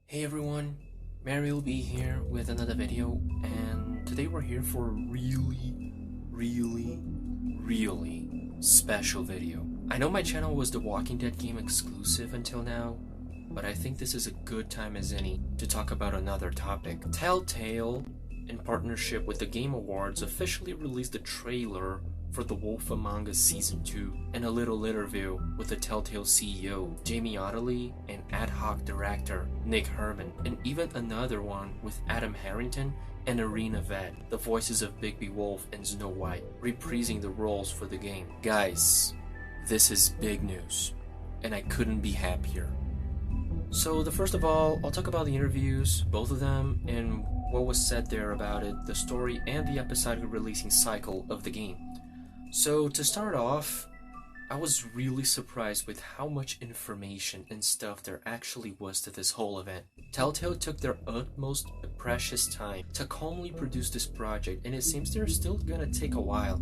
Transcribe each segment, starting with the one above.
Hey everyone, Mary will be here with another video, and today we're here for a really special video. I know my channel was the Walking Dead game exclusive until now, but I think this is a good time as any to talk about another topic. Telltale, in partnership with the Game Awards, officially released the trailer for The Wolf Among Us Season 2 and a little interview with the Telltale CEO Jamie Otterly and ad hoc director Nick Herman, and even another one with Adam Harrington and Arena Vet, the voices of Bigby Wolf and Snow White, reprising the roles for the game. Guys, this is big news, and I couldn't be happier. So first of all, I'll talk about the interviews, both of them, and what was said there about it, the story, and the episodic releasing cycle of the game. So to start off, I was really surprised with how much information and stuff there actually was to this whole event. Telltale took their utmost precious time to calmly produce this project, and it seems they're still gonna take a while,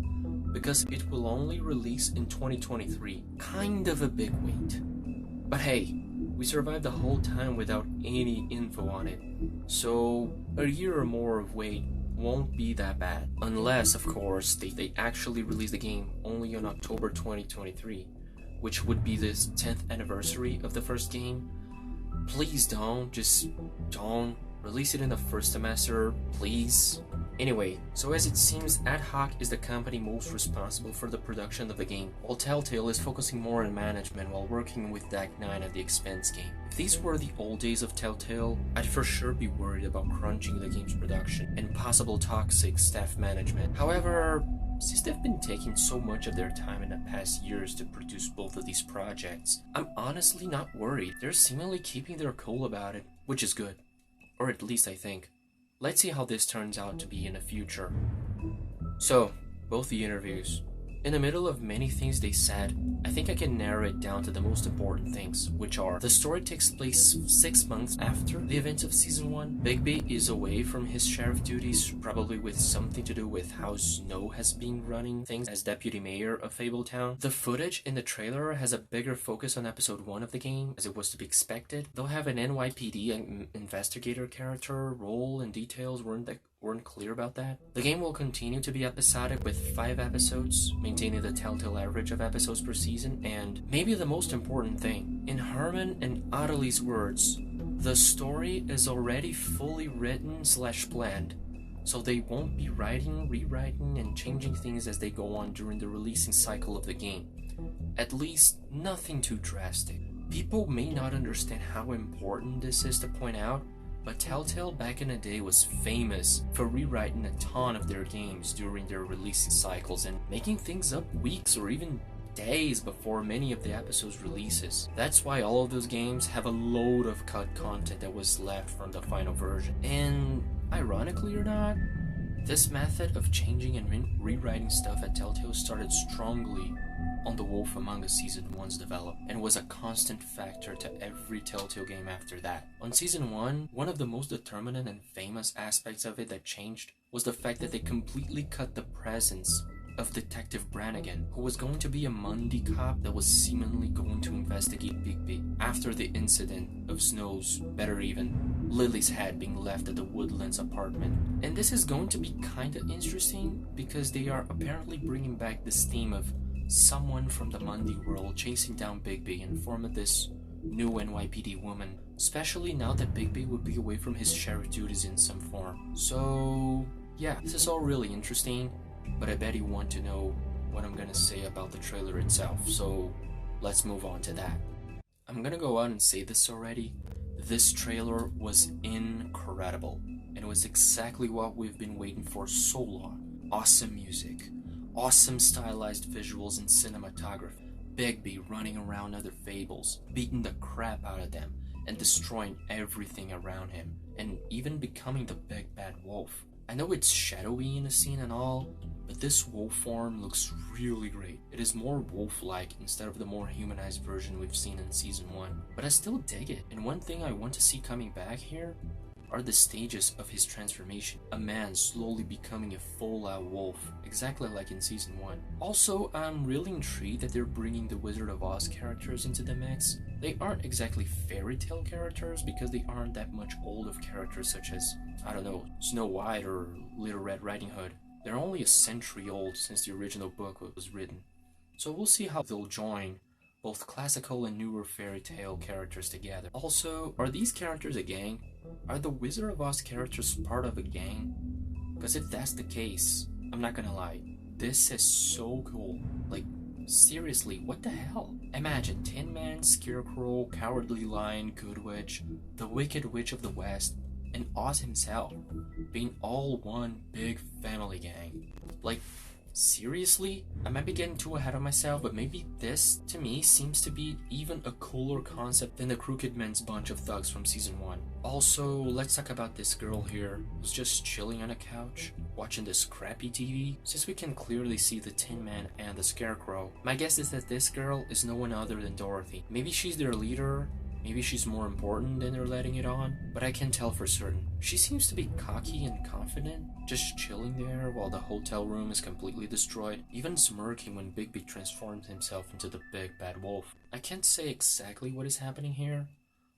because it will only release in 2023. Kind of a big wait. But hey, we survived the whole time without any info on it, so a year or more of wait won't be that bad. Unless, of course, they actually release the game only on October 2023, which would be the 10th anniversary of the first game. Please don't, just don't release it in the first semester, please. Anyway, so as it seems, Ad Hoc is the company most responsible for the production of the game, while Telltale is focusing more on management while working with Deck 9 at the expense game. If these were the old days of Telltale, I'd for sure be worried about crunching the game's production and possible toxic staff management. However, since they've been taking so much of their time in the past years to produce both of these projects, I'm honestly not worried. They're seemingly keeping their cool about it, which is good. Or at least I think. Let's see how this turns out to be in the future. So, both the interviews. In the middle of many things they said, I think I can narrow it down to the most important things, which are: the story takes place 6 months after the events of Season 1. Bigby is away from his sheriff duties, probably with something to do with how Snow has been running things as deputy mayor of Fabletown. The footage in the trailer has a bigger focus on episode 1 of the game, as it was to be expected. They'll have an NYPD and investigator character role, and details weren't clear about that. The game will continue to be episodic with 5 episodes, maintaining the Telltale average of episodes per season, and maybe the most important thing, in Herman and Otterly's words, the story is already fully written / planned, so they won't be writing, rewriting, and changing things as they go on during the releasing cycle of the game. At least, nothing too drastic. People may not understand how important this is to point out, but Telltale back in the day was famous for rewriting a ton of their games during their releasing cycles and making things up weeks or even days before many of the episodes' releases. That's why all of those games have a load of cut content that was left from the final version. And ironically or not, this method of changing and rewriting stuff at Telltale started strongly on The Wolf Among Us Season 1's development, and was a constant factor to every Telltale game after that. On Season 1, one of the most determinant and famous aspects of it that changed was the fact that they completely cut the presence of Detective Brannigan, who was going to be a Monday cop that was seemingly going to investigate Bigby after the incident of Snow's, better even, Lily's head being left at the Woodlands apartment. And this is going to be kinda interesting because they are apparently bringing back this theme of someone from the Monday world chasing down Bigby in form of this new NYPD woman, especially now that Bigby would be away from his sheriff duties in some form. So yeah, this is all really interesting, but I bet you want to know what I'm gonna say about the trailer itself, so let's move on to that. I'm gonna go out and say this already. This trailer was incredible, and it was exactly what we've been waiting for so long. Awesome music, awesome stylized visuals and cinematography, Bigby running around other fables, beating the crap out of them, and destroying everything around him, and even becoming the big bad wolf. I know it's shadowy in the scene and all, but this wolf form looks really great. It is more wolf-like instead of the more humanized version we've seen in Season 1, but I still dig it. And one thing I want to see coming back here are the stages of his transformation. A man slowly becoming a full-out wolf, exactly like in Season 1. Also, I'm really intrigued that they're bringing the Wizard of Oz characters into the mix. They aren't exactly fairy tale characters because they aren't that much old of characters such as, I don't know, Snow White or Little Red Riding Hood. They're only a century old since the original book was written. So we'll see how they'll join both classical and newer fairy tale characters together. Also, are these characters a gang? Are the Wizard of Oz characters part of a gang? Because if that's the case, I'm not gonna lie, this is so cool. Like, seriously, what the hell? Imagine Tin Man, Scarecrow, Cowardly Lion, Good Witch, the Wicked Witch of the West, and Oz himself being all one big family gang. Like, seriously? I might be getting too ahead of myself, but maybe this, to me, seems to be even a cooler concept than the Crooked Man's bunch of thugs from Season 1. Also, let's talk about this girl here, who's just chilling on a couch, watching this crappy TV. Since we can clearly see the Tin Man and the Scarecrow, my guess is that this girl is no one other than Dorothy. Maybe she's their leader, maybe she's more important than they're letting it on, but I can't tell for certain. She seems to be cocky and confident, just chilling there while the hotel room is completely destroyed, even smirking when Bigby transforms himself into the big bad wolf. I can't say exactly what is happening here.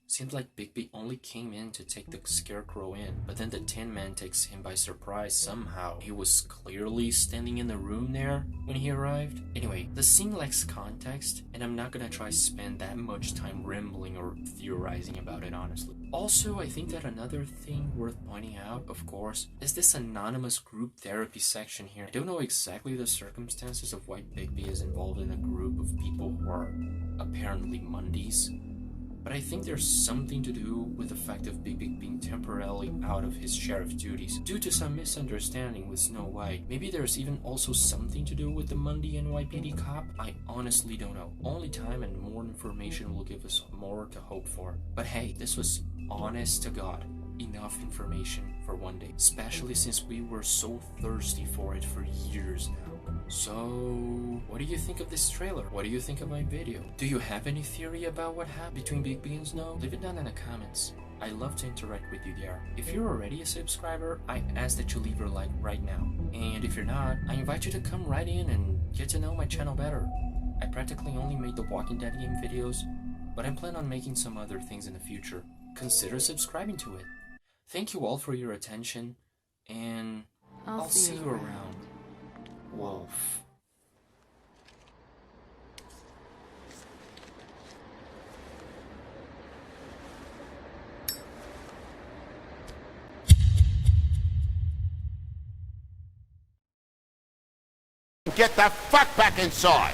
Seems like Bigby only came in to take the Scarecrow in, but then the Tin Man takes him by surprise somehow. He was clearly standing in the room there when he arrived. Anyway, the scene lacks context, and I'm not gonna try spend that much time rambling or theorizing about it, honestly. Also, I think that another thing worth pointing out, of course, is this anonymous group therapy section here. I don't know exactly the circumstances of why Bigby is involved in a group of people who are apparently Mundies, but I think there's something to do with the fact of Bigby being temporarily out of his sheriff duties due to some misunderstanding with Snow White. Maybe there's even also something to do with the Mundy NYPD cop. I honestly don't know. Only time and more information will give us more to hope for. But hey, this was honest to God enough information for one day, especially since we were so thirsty for it for years now. So, what do you think of this trailer? What do you think of my video? Do you have any theory about what happened between Bigby and Snow? Leave it down in the comments. I love to interact with you there. If you're already a subscriber, I ask that you leave your like right now. And if you're not, I invite you to come right in and get to know my channel better. I practically only made the Walking Dead game videos, but I plan on making some other things in the future. Consider subscribing to it. Thank you all for your attention, and I'll see you around. Wolf. Get the fuck back inside!